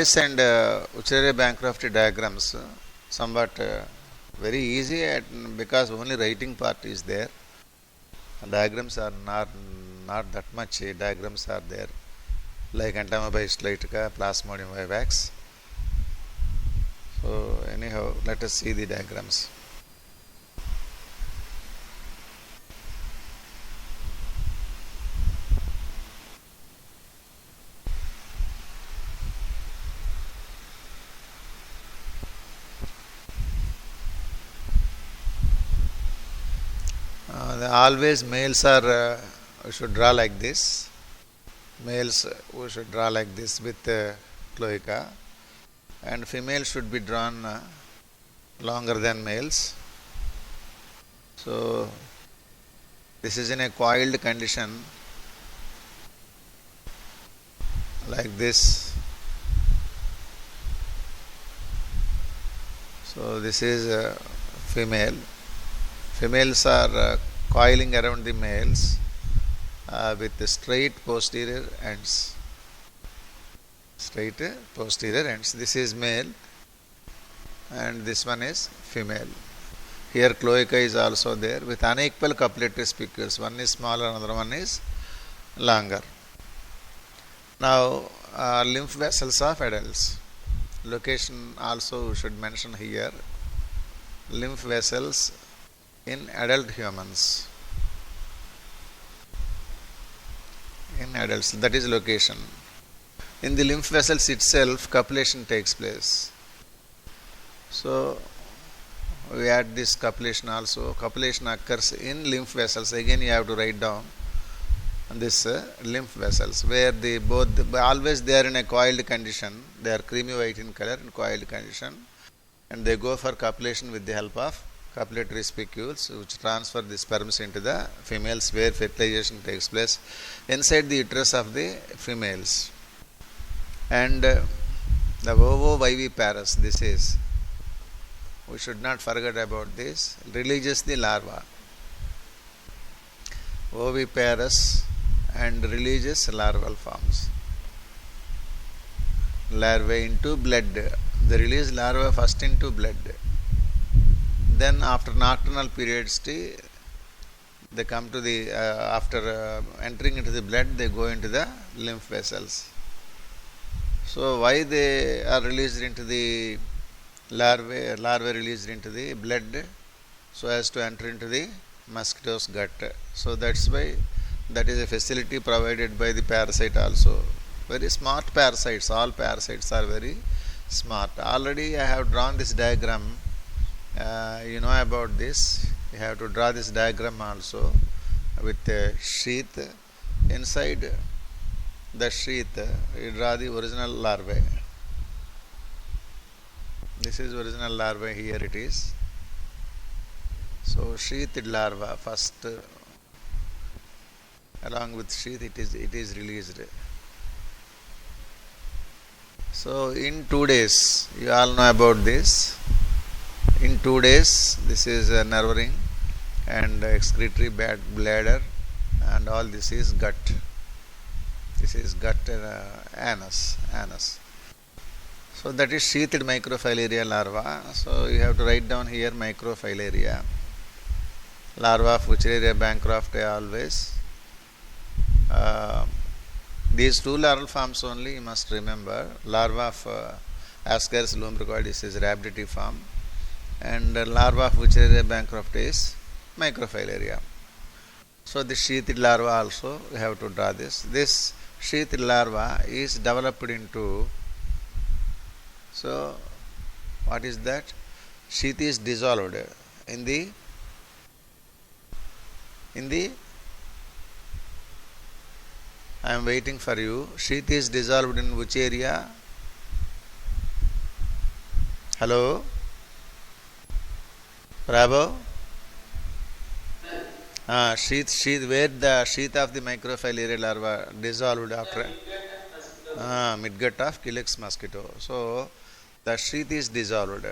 And Uchere-Bancroft diagrams somewhat very easy because only writing part is there. Diagrams are not that much. Diagrams are there like Antamabislitica, Plasmodium vivax. So anyhow, let us see the diagrams. Always males are we should draw like this. Males we should draw like this with cloaca, and females should be drawn longer than males. So this is in a coiled condition like this. So this is female. Females are coiling around the males with the straight posterior ends. Straight posterior ends. This is male and this one is female. Here cloaca is also there with unequal cupulatory spicules. One is smaller, another one is longer. Now lymph vessels of adults. Location also should mention here. Lymph vessels in adult humans. In adults, that is location. In the lymph vessels itself, cupulation takes place. So we add this cupulation also. Cupulation occurs in lymph vessels. Again, you have to write down this lymph vessels where always they are in a coiled condition. They are creamy white in color in coiled condition, and they go for copulation with the help of copulatory spicules, which transfer the sperms into the females where fertilization takes place inside the uterus of the females. And the ovoviviparous, this is, we should not forget about this, releases the larva. Oviparous and releases larval forms. Larvae into blood. They release larvae first into blood. Then after nocturnal periodicity, they come to the, after entering into the blood, they go into the lymph vessels. So why they are released into the larvae released into the blood so as to enter into the mosquito's gut. So that's why that is a facility provided by the parasite also. Very smart parasites, all parasites are very smart. Already I have drawn this diagram. You know about this. You have to draw this diagram also with a sheath. Inside the sheath you draw the original larvae. This is original larvae, here it is. So sheathed larva first, along with sheath it is released. So in 2 days, you all know about this. In 2 days, this is a nerve ring and excretory bladder, and all this is gut. This is gut and anus. So that is sheathed microfilaria larva. So you have to write down here microfilaria. Larva of Uchere-Bancroft always. These two larval forms only you must remember. Larva of Ascaris lumbricoides is rhabditiform, and larva of Uchere-Bancroft is microfilaria. So this sheathed larva also we have to draw this. This sheathed larva is developed into, so what is that? Sheath is dissolved in the I am waiting for you. Sheath is dissolved in which area? Hello? Bravo? Sheath, where the sheath of the microfilaria larva dissolved after midgut of Culex mosquito. So the sheath is dissolved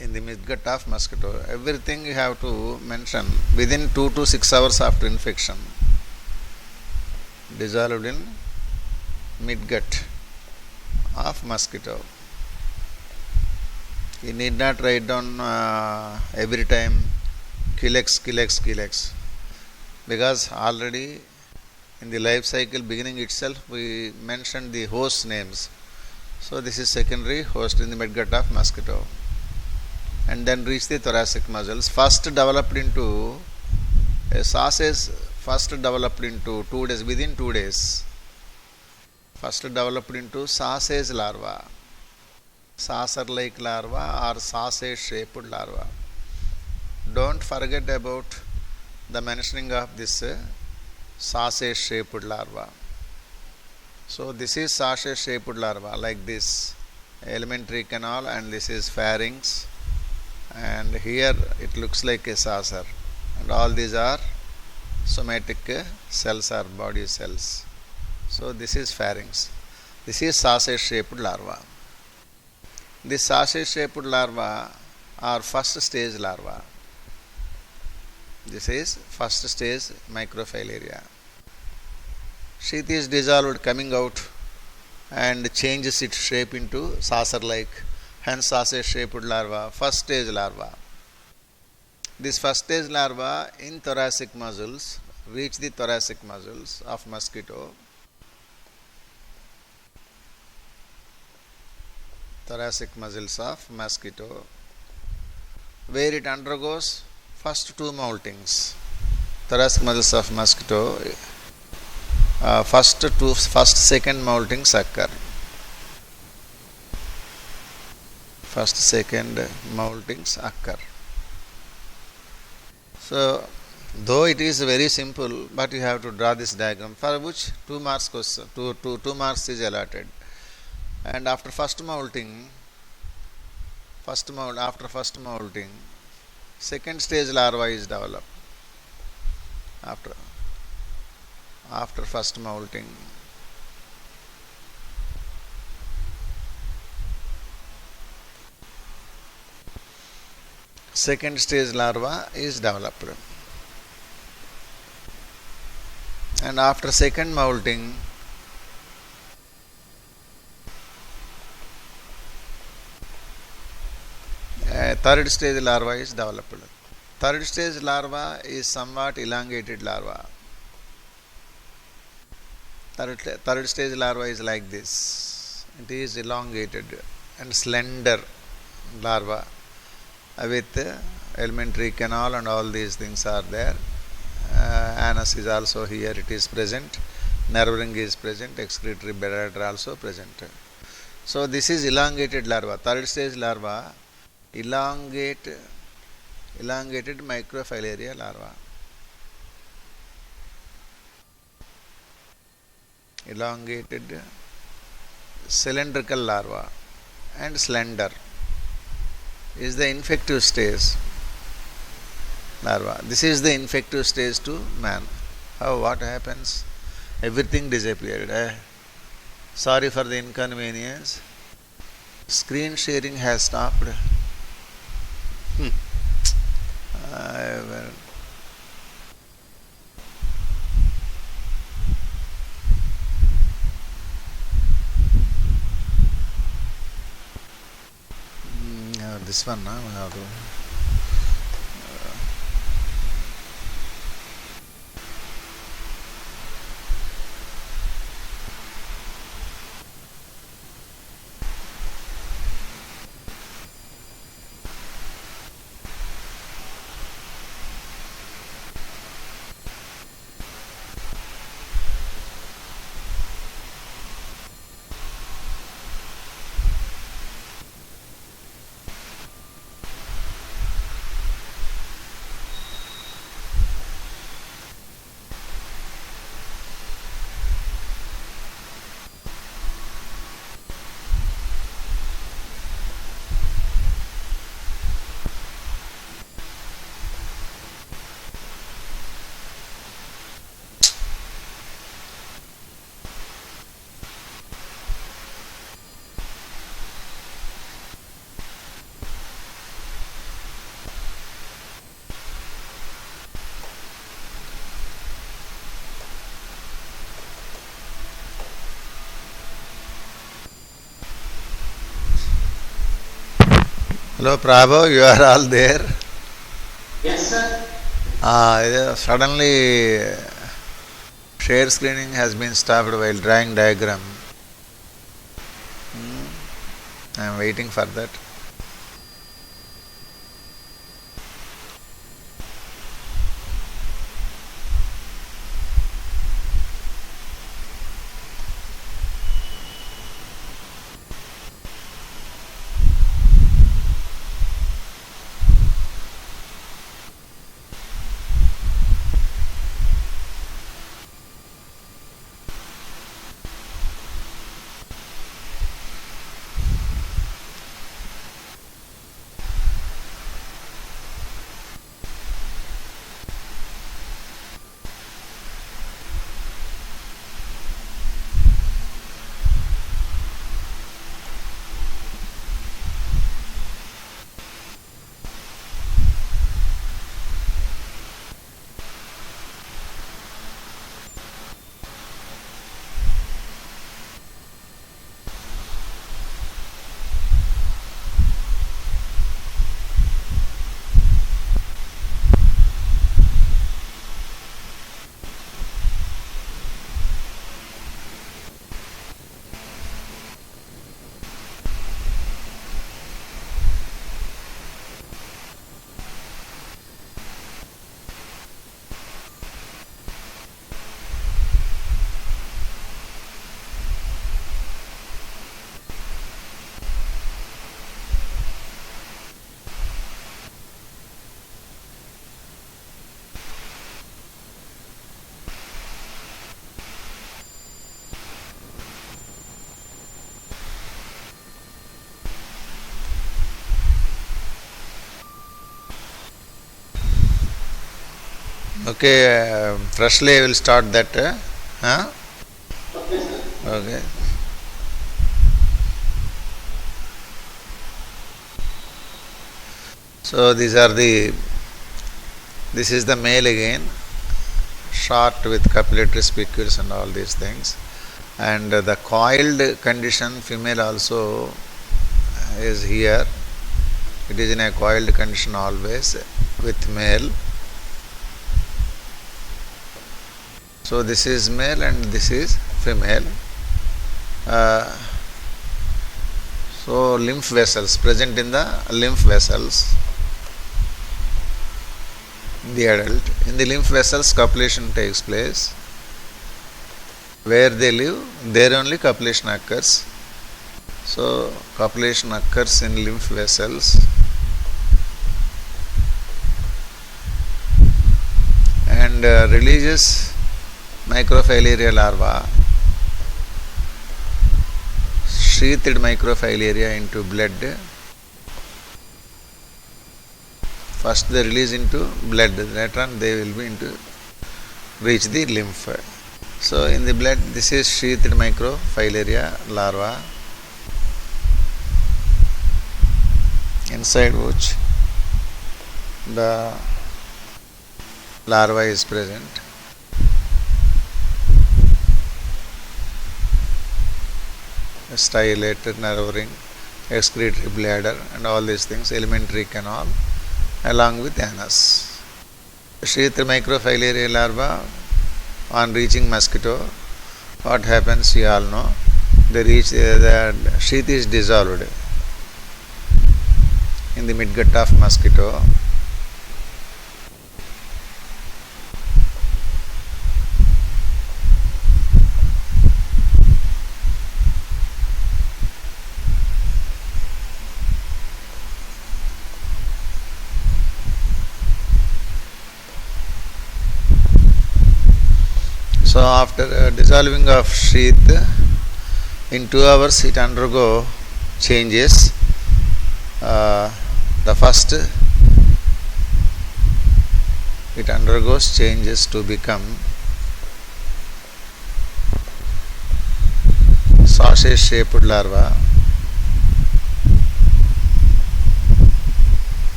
in the midgut of mosquito. Everything you have to mention within 2 to 6 hours after infection. Dissolved in midgut of mosquito. You need not write down every time Culex, Culex, Culex, because already in the life cycle beginning itself we mentioned the host names. So this is secondary host in the midgut of mosquito. And then reach the thoracic muscles. First developed into a sausage, first developed into 2 days, within 2 days. First developed into sausage larva, saucer-like larva or sausage-shaped larva. Don't forget about the mentioning of this sausage-shaped larva. So this is sausage-shaped larva, like this, alimentary canal, and this is pharynx, and here it looks like a saucer, and all these are somatic cells or body cells. So this is pharynx. This is sausage-shaped larva. This sausage-shaped larva are first stage larva. This is first stage microfilaria. Sheath is dissolved, coming out, and changes its shape into saucer-like, hence sausage-shaped larva, first stage larva. This first stage larva in thoracic muscles reach the thoracic muscles of mosquito. Thoracic muscles of mosquito, where it undergoes first 2 moltings. Thoracic muscles of mosquito, first second moltings occur. First second moltings occur. So though it is very simple, but you have to draw this diagram, for which 2 marks question, 2 marks is allotted. And after first molting, after first molting, second stage larva is developed. After first molting, second stage larva is developed. And after second molting, third stage larva is developed. Third stage larva is somewhat elongated larva. Third stage larva is like this. It is elongated and slender larva with alimentary canal and all these things are there. Anus is also here, it is present. Nerve ring is present. Excretory bladder also present. So this is elongated larva. Third stage larva, elongated microfilaria larva. Elongated cylindrical larva and slender is the infective stage larva. This is the infective stage to man. How, what happens? Everything disappeared. Sorry for the inconvenience. Screen sharing has stopped. This one now we have to. Hello, Prabhu, you are all there. Yes, sir. Suddenly, share screening has been stopped while drawing diagram. I am waiting for that. Okay, freshly I will start that. Huh? Okay, sir. Okay. So these are the. This is the male again, short with copulatory spicules and all these things, and the coiled condition female also is here. It is in a coiled condition always with male. So this is male and this is female. So lymph vessels present in the lymph vessels. In the adult, in the lymph vessels, copulation takes place. Where they live, there only copulation occurs. So copulation occurs in lymph vessels, and releases microfilaria larva, sheathed microfilaria into blood. First they release into blood, later on they will be into reach the lymph. So in the blood, this is sheathed microfilaria larva, inside which the larva is present. Stylated nerve ring, excretory bladder, and all these things, alimentary canal, along with anus. Sheathed microfilaria larva, on reaching mosquito, what happens you all know. They reach, the sheath is dissolved in the midgut of mosquito. So after dissolving of sheath, in 2 hours it undergo changes. The first, it undergoes changes to become sausage shaped larva.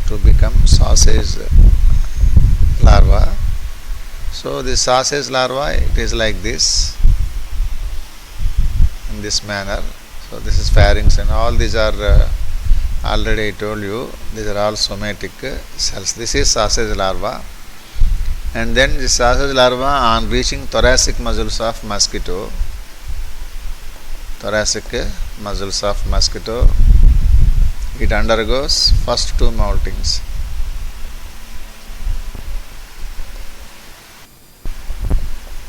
To become sausage larva. So this sausage larva, it is like this, in this manner. So this is pharynx, and all these are Already I told you, these are all somatic cells. This is sausage larva. And then the sausage larva, on reaching thoracic muscles of mosquito, it undergoes first two moltings.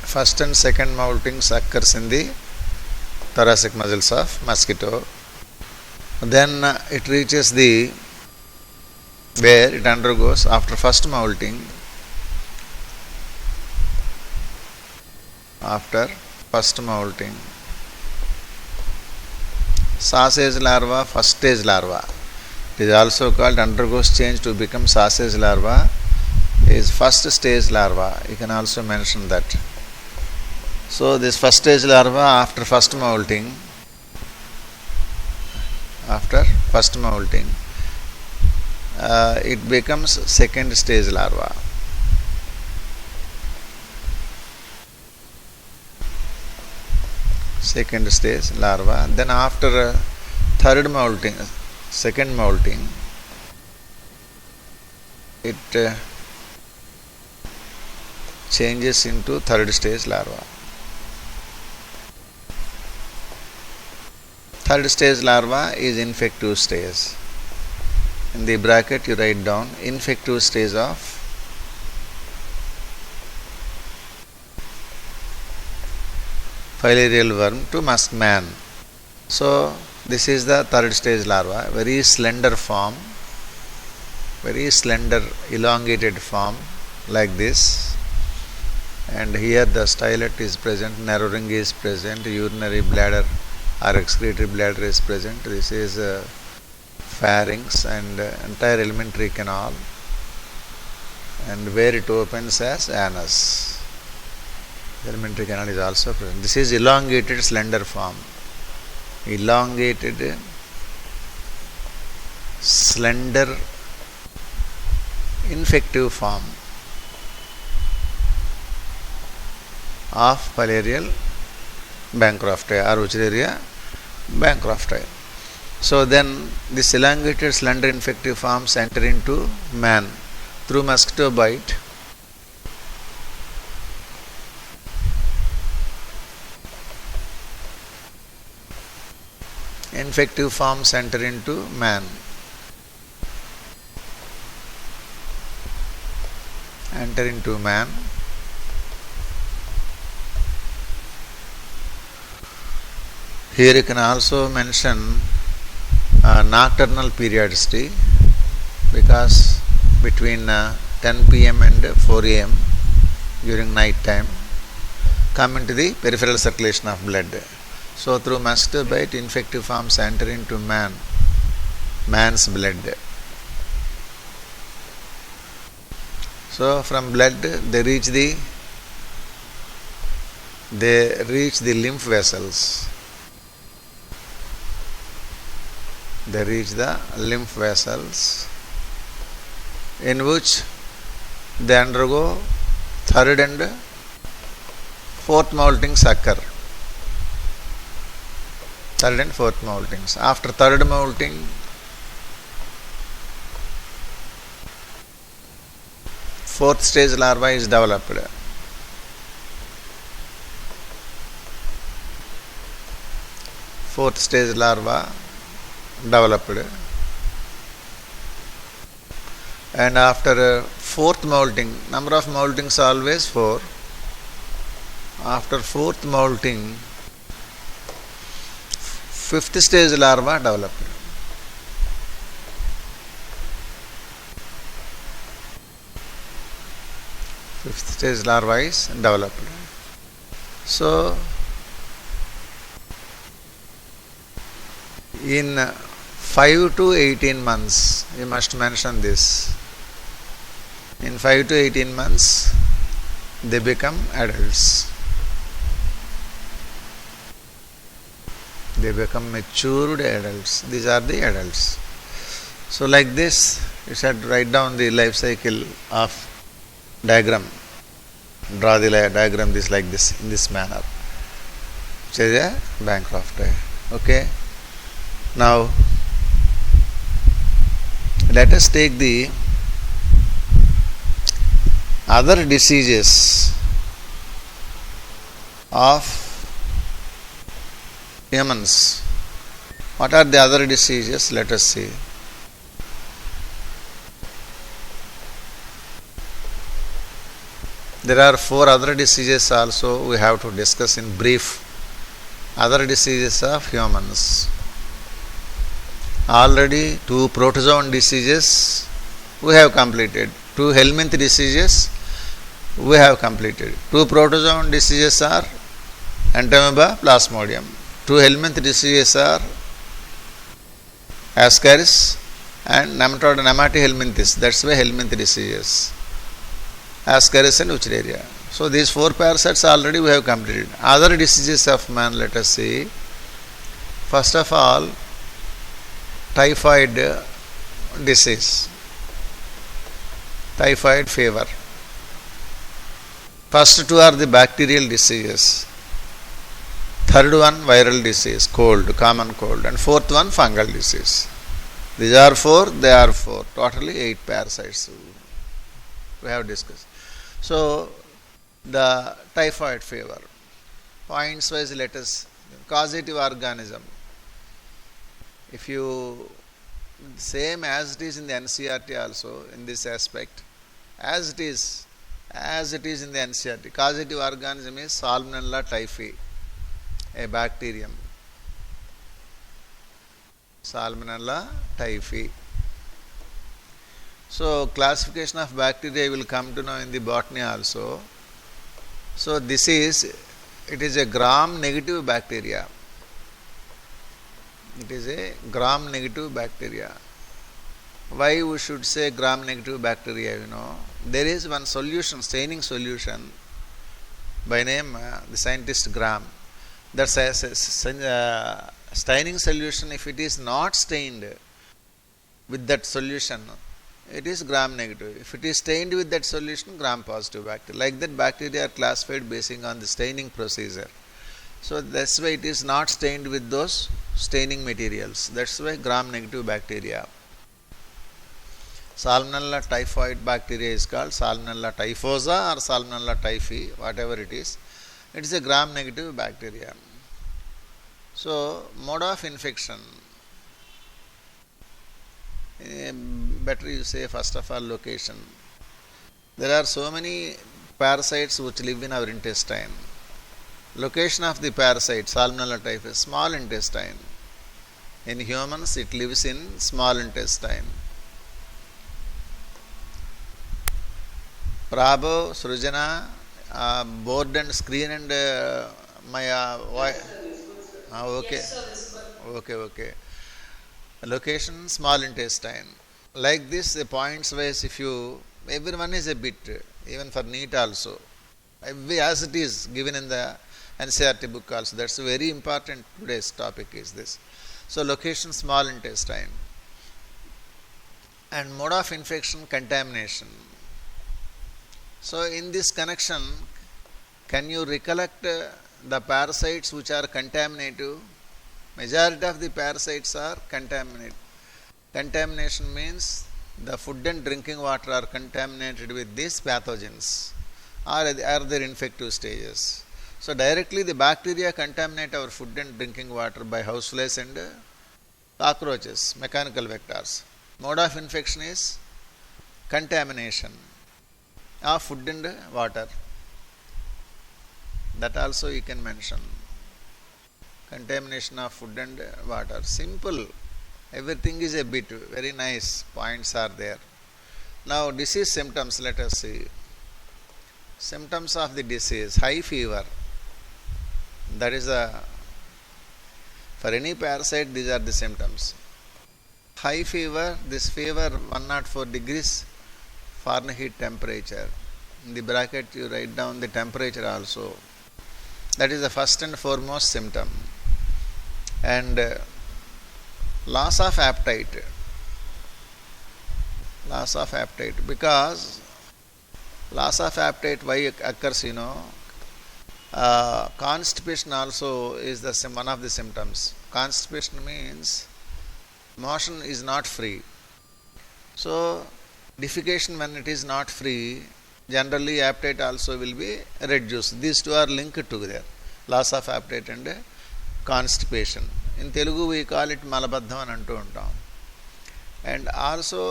First and second moltings occurs in the thoracic muscles of mosquito. Then it reaches the where it undergoes after first molting. After first molting, sausage larva, first stage larva, it is also called undergoes change to become sausage larva, is first stage larva. You can also mention that. So this first stage larva after first molting, it becomes second stage larva. Second stage larva. Then after third molting, second molting, it changes into third stage larva. Third stage larva is infective stage. In the bracket you write down infective stage of filarial worm to muskman. So this is the third stage larva, very slender form, very slender elongated form like this, and here the stylet is present, narrow ring is present, urinary bladder or excretory bladder is present. This is pharynx and entire alimentary canal, and where it opens as anus. The alimentary canal is also present. This is elongated slender form. Elongated slender infective form of filarial Bancrofti or Wuchereria Bancrofti. So then this elongated slender infective forms enter into man through mosquito bite. Infective forms enter into man. Here you can also mention nocturnal periodicity, because between 10 p.m. and 4 a.m. during night time come into the peripheral circulation of blood. So through mosquito bite, infective forms enter into man's blood. So from blood they reach the lymph vessels. They reach the lymph vessels, in which they undergo third and fourth moltings occur. Third and fourth moltings. After third molting, fourth stage larva is developed. Fourth stage larva developed, and after fourth molting, number of moltings always 4. After fourth molting, fifth stage larva developed. Fifth stage larva is developed. So in 5 to 18 months, you must mention this. In 5 to 18 months, they become adults. They become matured adults. These are the adults. So like this, you should write down the life cycle of diagram. Draw the diagram this like this, in this manner. Which is a Bancrofti. Okay. Now Let us take the other diseases of humans. What are the other diseases? Let us see. There are 4 other diseases also we have to discuss in brief. Other diseases of humans. Already 2 protozoan diseases we have completed. 2 helminth diseases we have completed. 2 protozoan diseases are Entamoeba, Plasmodium. 2 helminth diseases are Ascaris and Nematohelminthes. That's why helminth diseases. Ascaris and Wuchereria. So these 4 parasites already we have completed. Other diseases of man, let us see. First of all, typhoid disease. Typhoid fever. First 2 are the bacterial diseases. Third one viral disease, cold, common cold, and fourth one fungal disease. These are 4, they are 4. Totally 8 parasites we have discussed. So the typhoid fever. Points wise, let us causative organism. If you same as it is in the NCERT also in this aspect, as it is in the NCERT, causative organism is Salmonella typhi, a bacterium. Salmonella typhi. So classification of bacteria will come to know in the botany also. So it is a gram-negative bacteria. It is a gram-negative bacteria. Why we should say gram-negative bacteria? There is one solution, staining solution by name the scientist Gram. That's a staining solution. If it is not stained with that solution, it is gram-negative. If it is stained with that solution, gram-positive bacteria. Like that, bacteria are classified based on the staining procedure. So that's why it is not stained with those staining materials. That's why gram-negative bacteria. Salmonella typhoid bacteria is called Salmonella typhosa or Salmonella typhi, whatever it is. It is a gram-negative bacteria. So mode of infection. Better you say first of all location. There are so many parasites which live in our intestine. Location of the parasite, Salmonella typhi, small intestine. In humans, it lives in small intestine. Prabhu, Srujana, board and screen and my voice. Okay. Yes, sir. Okay. Location, small intestine. Like this, the points wise, everyone is a bit, even for NEET also. As it is given in the NCERT book also. That's very important. Today's topic is this. So location, small intestine. And mode of infection, contamination. So in this connection, can you recollect the parasites which are contaminative? Majority of the parasites are contaminated. Contamination means the food and drinking water are contaminated with these pathogens or are their infective stages. So directly the bacteria contaminate our food and drinking water by houseflies and cockroaches, mechanical vectors. Mode of infection is contamination of food and water. That also you can mention. Contamination of food and water. Simple. Everything is a bit. Very nice. Points are there. Now disease symptoms. Let us see. Symptoms of the disease. High fever. That is for any parasite, these are the symptoms. High fever. This fever 104 degrees Fahrenheit temperature. In the bracket you write down the temperature also. That is the first and foremost symptom. And loss of appetite. Loss of appetite. Because loss of appetite, why occurs, constipation also is one of the symptoms. Constipation means motion is not free. So defecation when it is not free, generally appetite also will be reduced. These two are linked together, loss of appetite and constipation. In Telugu we call it malabadham అని అంటూ ఉంటాం. And also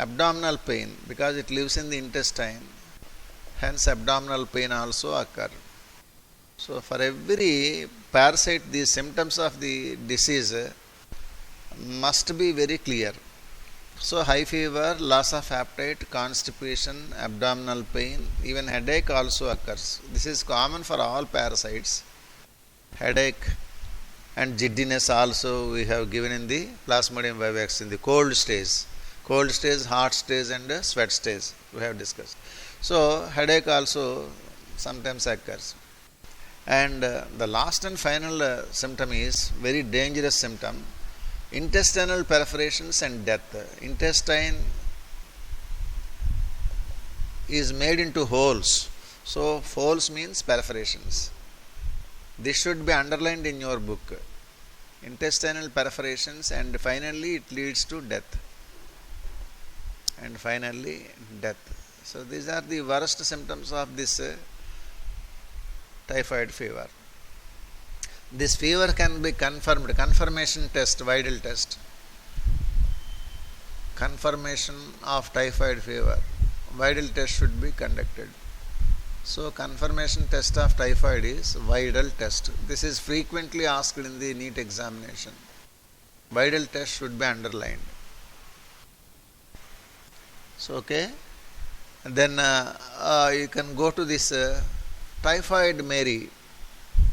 abdominal pain, because it lives in the intestine, hence abdominal pain also occur. So for every parasite, the symptoms of the disease must be very clear. So high fever, loss of appetite, constipation, abdominal pain, even headache also occurs. This is common for all parasites. Headache and jiddiness also we have given in the Plasmodium vivax in the cold stage, hot stage and sweat stage we have discussed. So headache also sometimes occurs. And the last and final symptom is very dangerous symptom, intestinal perforations and death. Intestine is made into holes. So holes means perforations. This should be underlined in your book. Intestinal perforations, and finally it leads to death. And finally death. So these are the worst symptoms of this typhoid fever. This fever can be confirmed. Confirmation test, Weidel test. Confirmation of typhoid fever. Weidel test should be conducted. So confirmation test of typhoid is Weidel test. This is frequently asked in the NEET examination. Weidel test should be underlined. So okay. And then you can go to this typhoid Mary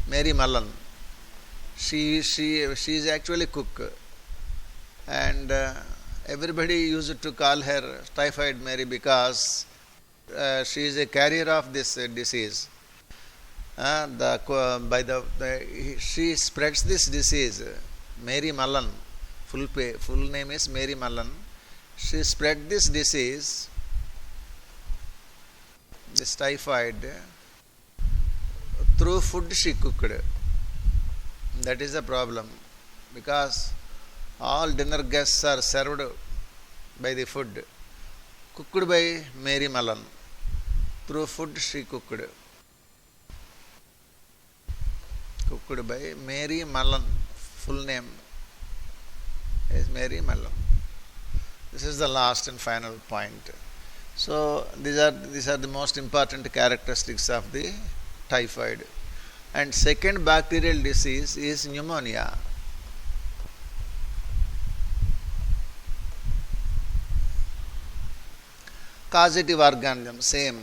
Mullen. She is actually cook, and everybody used to call her Typhoid Mary because she is a carrier of this disease. She spreads this disease. Mary Mullen, full name is Mary Mullen. She spread this disease, this typhoid, through food she cooked. That is the problem, because all dinner guests are served by the food cooked by Mary Mullen. Through food she cooked. Cooked by Mary Mullen. Full name is Mary Mullen. This is the last and final point. So these are the most important characteristics of the typhoid. And second bacterial disease is pneumonia. Causative organism, same.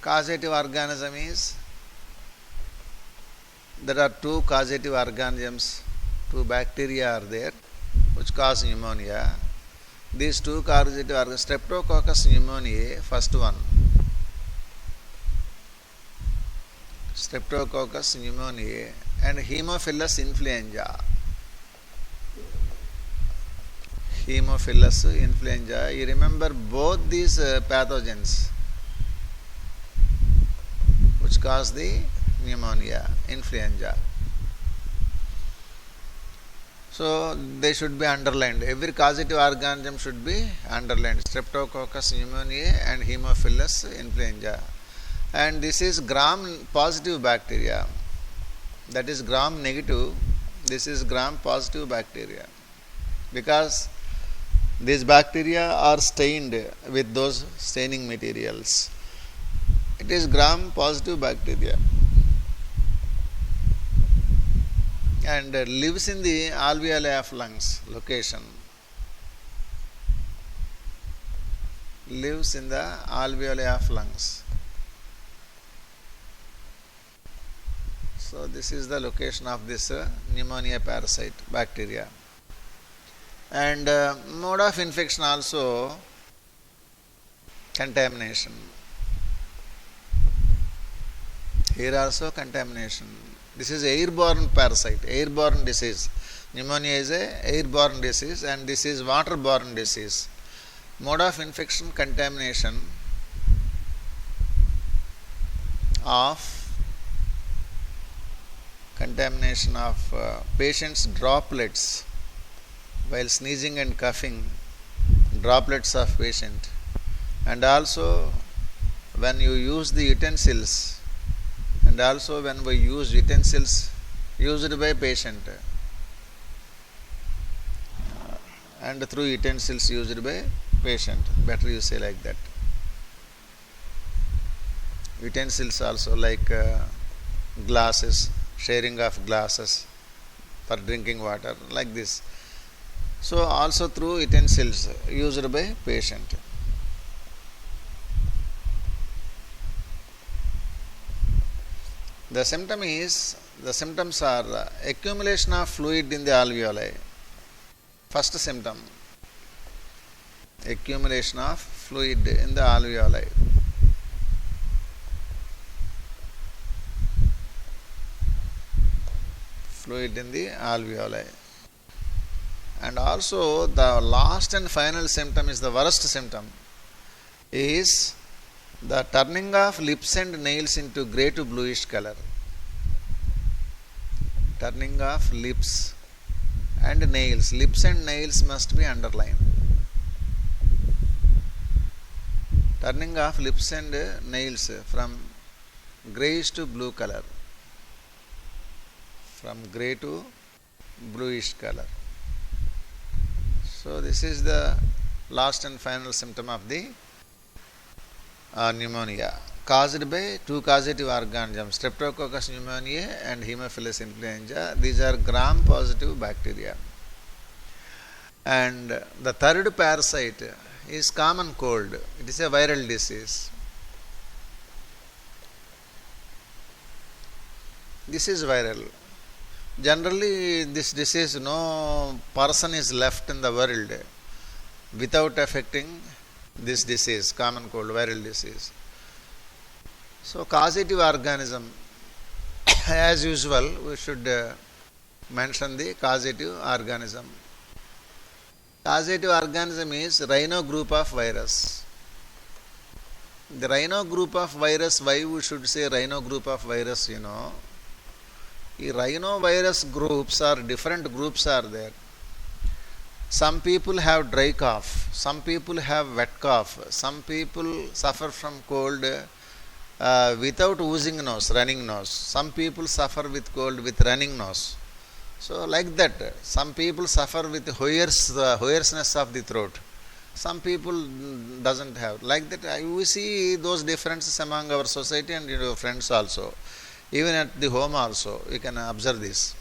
Causative organism is, there are two causative organisms, two bacteria are there which cause pneumonia. These two causative organisms, Streptococcus pneumoniae, first one. Streptococcus pneumoniae and Haemophilus influenza. Haemophilus influenza. You remember both these pathogens which cause the pneumonia, influenza. So they should be underlined. Every causative organism should be underlined. Streptococcus pneumoniae and Haemophilus influenza. And this is gram positive bacteria. That is gram negative. This is gram positive bacteria. Because these bacteria are stained with those staining materials. It is gram positive bacteria. And lives in the alveoli of lungs location. Lives in the alveoli of lungs. So this is the location of this pneumonia parasite bacteria. And mode of infection also contamination. Here also contamination. This is airborne parasite, airborne disease. Pneumonia is a airborne disease and this is waterborne disease. Mode of infection, contamination of patient's droplets while sneezing and coughing, droplets of patient, and also when you use the utensils, and also when we use utensils used by patient, and through utensils used by patient, better you say like that. Utensils also like glasses, sharing of glasses for drinking water, like this. So also through utensils used by patient. The symptoms are accumulation of fluid in the alveoli. First symptom, accumulation of fluid in the alveoli. Fluid in the alveoli. And also the last and final symptom is the worst symptom, is the turning of lips and nails into grey to bluish color. Turning of lips and nails. Lips and nails must be underlined. Turning of lips and nails from greyish to blue color. From grey to bluish color. So this is the last and final symptom of the pneumonia, caused by two causative organisms, Streptococcus pneumoniae and Haemophilus influenza. These are gram-positive bacteria. And the third parasite is common cold. It is a viral disease. This is viral. Generally, this disease, no person is left in the world without affecting this disease, common cold, viral disease. So, causative organism, as usual, we should mention the causative organism. Causative organism is rhino group of virus. The rhino group of virus, why we should say rhino group of virus, The rhinovirus groups are different groups are there. Some people have dry cough, some people have wet cough, some people suffer from cold without oozing nose, running nose. Some people suffer with cold with running nose. So like that, some people suffer with hoarseness of the throat. Some people doesn't have. Like that, we see those differences among our society and your friends also. Even at the home also, you can observe this.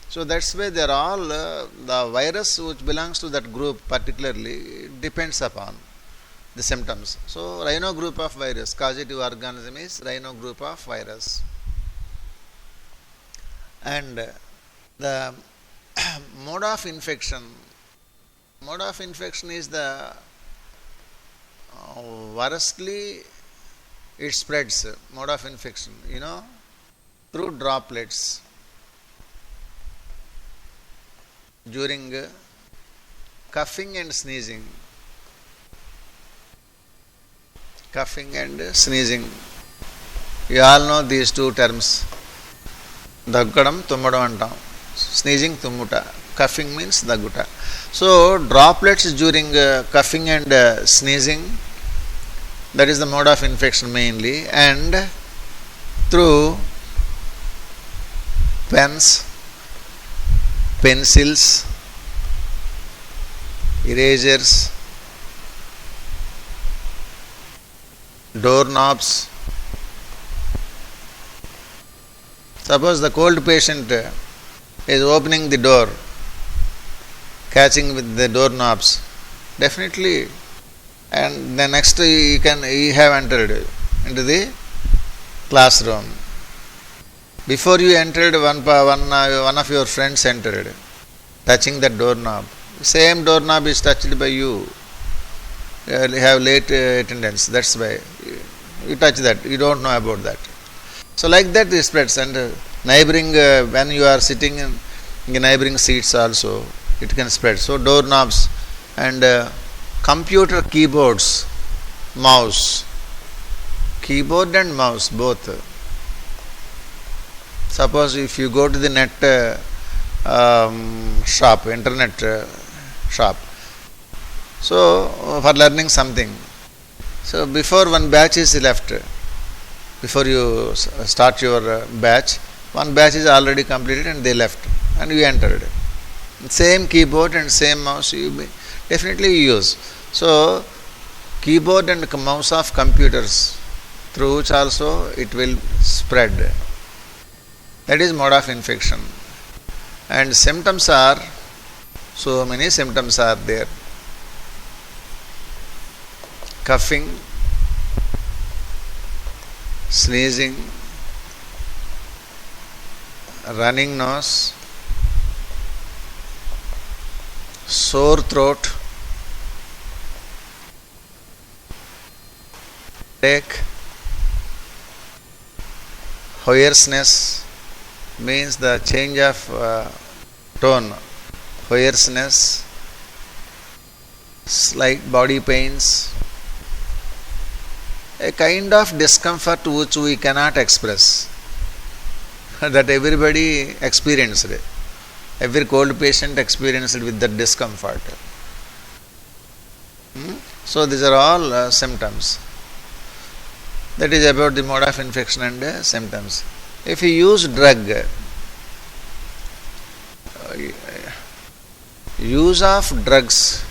So that's why they are all, the virus which belongs to that group particularly depends upon the symptoms. So rhino group of virus, causative organism is rhino group of virus. And the mode of infection is the worstly it spreads, mode of infection, through droplets during coughing and sneezing. Coughing and sneezing. You all know these two terms. Daggudam, tummadam antam. Sneezing, tummuta. Coughing means dagguta. So, droplets during coughing and sneezing, that is the mode of infection mainly, and through pens, pencils, erasers, doorknobs. Suppose the cold patient is opening the door, catching with the doorknobs, definitely, and the next he have entered into the classroom. Before you entered, one of your friends entered, touching that doorknob. Same doorknob is touched by you. You have late attendance. That's why you touch that. You don't know about that. So like that it spreads. And neighboring, when you are sitting in neighboring seats also, it can spread. So doorknobs and computer keyboards, mouse, keyboard and mouse both. Suppose if you go to the net shop, internet shop, So, for learning something. So, before one batch is left, before you start your batch, one batch is already completed and they left and you entered. Same keyboard and same mouse you definitely use. So, keyboard and mouse of computers, through which also it will spread. That is mode of infection. And symptoms are, so many symptoms are there. Coughing, sneezing, running nose, sore throat, headache, hoarseness means the change of tone, hoarseness, slight body pains, a kind of discomfort which we cannot express, that everybody experienced. Every cold patient experienced with that discomfort. So these are all symptoms. That is about the mode of infection and symptoms. If you use drug, use of drugs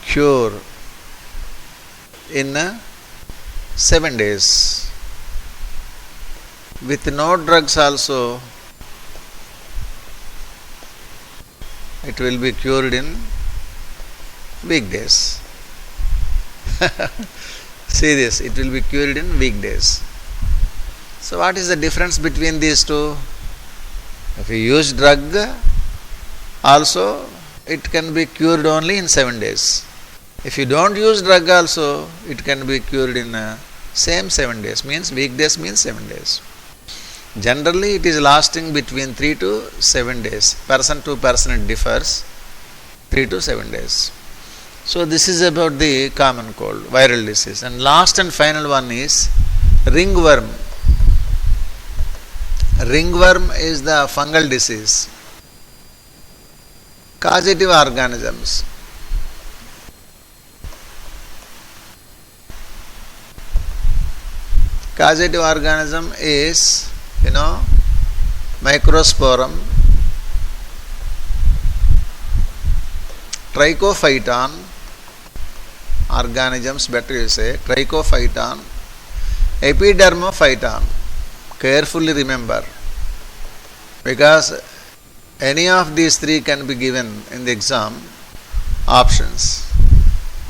cure in 7 days. With no drugs also, it will be cured in weekdays. See this, it will be cured in weekdays. So what is the difference between these two? If you use drug, also it can be cured only in 7 days. If you don't use drug also, it can be cured in same 7 days. Means weekdays means 7 days. Generally it is lasting between 3 to 7 days. Person to person it differs. 3 to 7 days. So this is about the common cold, viral disease. And last and final one is ringworm. Ringworm is the fungal disease. Causative organisms. Causative organism is, Microsporum, Trichophyton, organisms, better you say, Trichophyton, Epidermophyton. Carefully remember, because any of these three can be given in the exam options.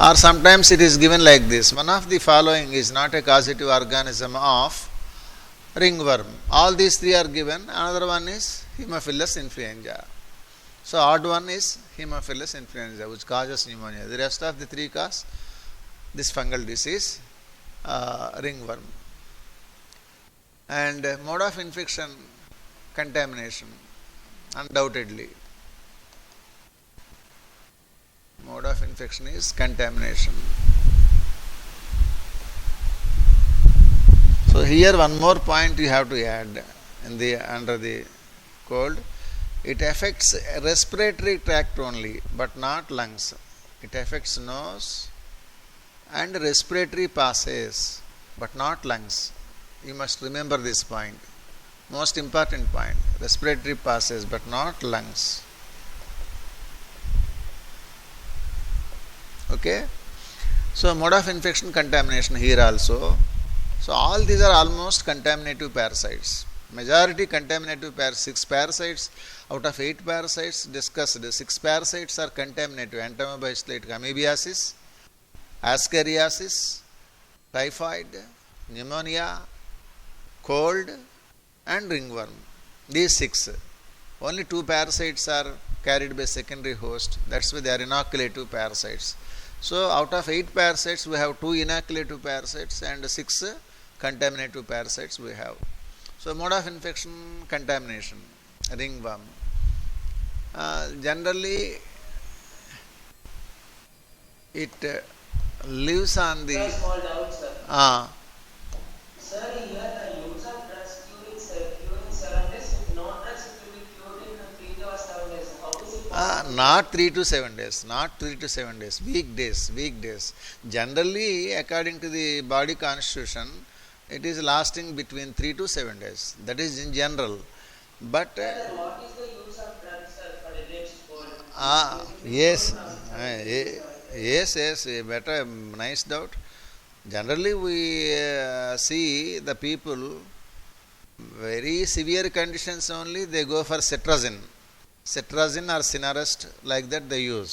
Or sometimes it is given like this: one of the following is not a causative organism of ringworm. All these three are given. Another one is Haemophilus influenza. So odd one is Haemophilus influenza, which causes pneumonia. The rest of the three cause this fungal disease, ringworm. And mode of infection, contamination, undoubtedly. Mode of infection is contamination. So here one more point you have to add under the cold. It affects respiratory tract only, but not lungs. It affects nose and respiratory passages, but not lungs. You must remember this point. Most important point. Respiratory passages, but not lungs. Okay. So mode of infection, contamination here also. So all these are almost contaminative parasites. Majority contaminative parasites. 6 parasites out of 8 parasites discussed. 6 parasites are contaminative. Entomobacillate amoebiasis, ascariasis, typhoid, pneumonia, cold and ringworm. These 6. Only 2 parasites are carried by secondary host. That's why they are inoculative parasites. So out of 8 parasites we have 2 inoculative parasites and 6 contaminative parasites we have. So mode of infection, contamination, ringworm. Generally it lives on the... Sir, small doubt, sir. Sir, here the use of drugs curing 7 days. With no drugs, it will be cured in 3 not 3 to 7 days, not 3 to 7 days, weekdays. Generally, according to the body constitution, it is lasting between 3 to 7 days. That is in general. But Then what is the use of drugs, sir, for a lips cold? yes, yes, better, nice doubt. Generally, we see the people, very severe conditions only, they go for cetrazine or Sinarest, like that they use.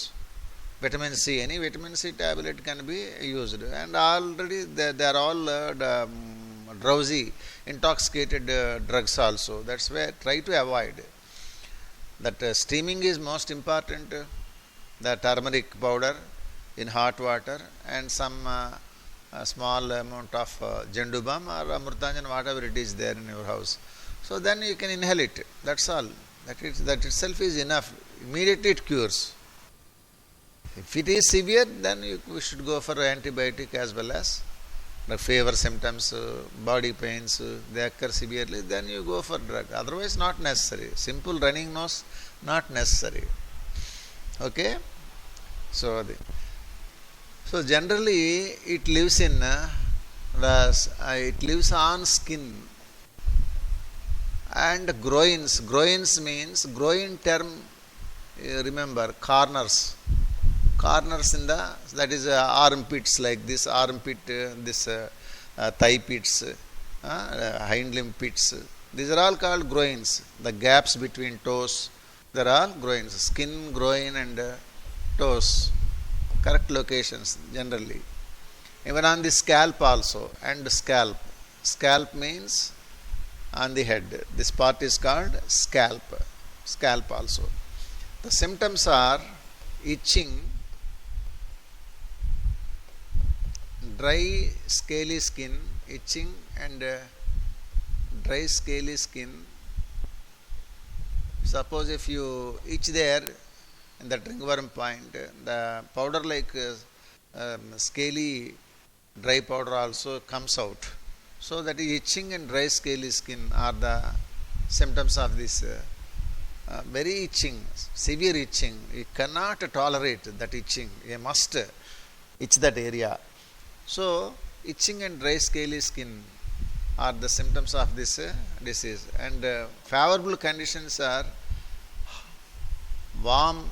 Vitamin C, any vitamin C tablet can be used, and already they are all drowsy, intoxicated drugs also. That's why try to avoid. That steaming is most important. The turmeric powder in hot water and some a small amount of Jendu balm or Amrutanjan, whatever it is there in your house. So then you can inhale it. That's all. That itself is enough. Immediately it cures. If it is severe, then we should go for antibiotic as well as the fever symptoms, body pains, they occur severely, then you go for drug. Otherwise, not necessary. Simple running nose, not necessary. Okay? So generally, it lives in it lives on skin and groins. Groins means groin term. Remember, corners in that is armpits, like this armpit, this thigh pits, hind limb pits. These are all called groins. The gaps between toes, they are all groins. Skin, groin and toes, correct locations generally. Even on the scalp also, and scalp. Scalp means on the head. This part is called scalp. Scalp also. The symptoms are itching, dry scaly skin, itching and dry scaly skin. Suppose if you itch there in the ringworm point, the powder like scaly dry powder also comes out. So that itching and dry scaly skin are the symptoms of this very itching, severe itching. You cannot tolerate that itching. You must itch that area. So, itching and dry scaly skin are the symptoms of this disease. And favorable conditions are warm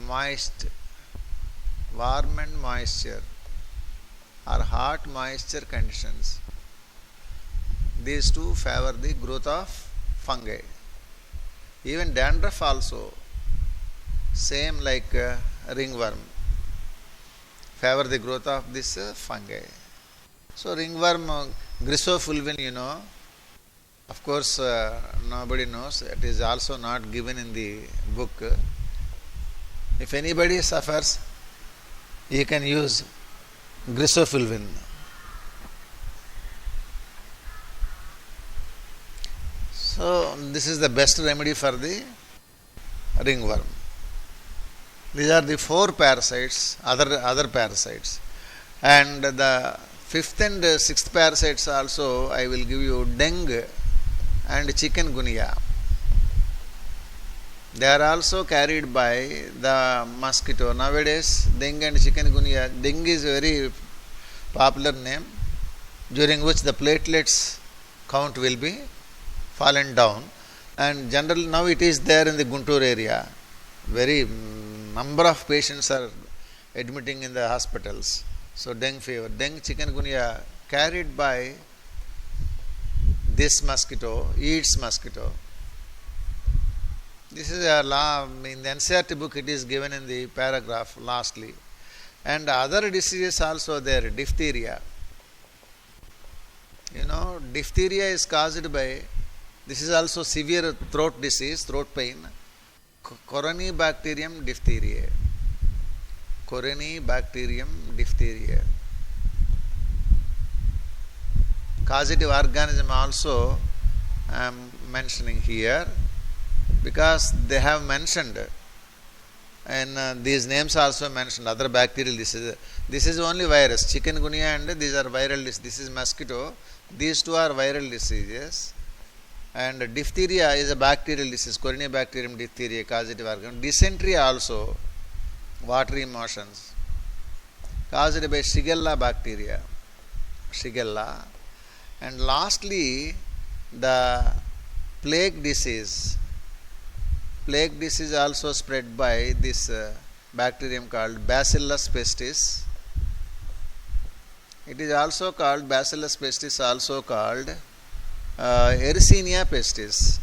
and moisture, or hot moisture conditions. These two favor the growth of fungi. Even dandruff also, same like ringworm, favor the growth of this fungi. So ringworm, Grisofulvin, of course nobody knows. It is also not given in the book. If anybody suffers, he can use Grisofulvin. So this is the best remedy for the ringworm. These are the 4 parasites, other parasites. And the 5th and 6th parasites also I will give you: dengue and chikungunya. They are also carried by the mosquito. Nowadays, dengue and chikungunya, dengue is a very popular name, during which the platelets count will be fallen down, and generally now it is there in the Guntur area. Very number of patients are admitting in the hospitals. So dengue fever, dengue, chikungunya carried by this mosquito, Aedes mosquito. This is a law in the NCERT book. It is given in the paragraph lastly. And other diseases also there. Diphtheria. Diphtheria is caused by, this is also severe throat disease, throat pain. Corynebacterium diphtheriae. Corynebacterium diphtheriae. Causative organism also I am mentioning here, because they have mentioned, and these names also mentioned other bacterial diseases. This is only virus, chikungunya, and these are viral diseases. This is mosquito. These two are viral diseases. And diphtheria is a bacterial disease, Corynebacterium diphtheria, causative organ. Dysentery also, watery motions, caused by Shigella bacteria. Shigella. And lastly, the plague disease. Plague disease also spread by this bacterium called Bacillus pestis. It is also called Bacillus pestis, also called Yersinia pestis.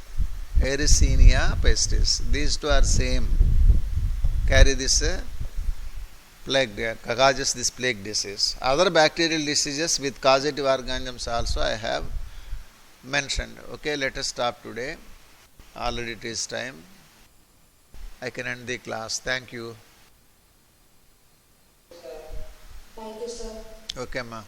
Yersinia pestis. These two are same. Carry this plague, causes this plague disease. Other bacterial diseases with causative organisms also I have mentioned. Okay, let us stop today. Already it is time. I can end the class. Thank you. Thank you, sir. Okay, ma.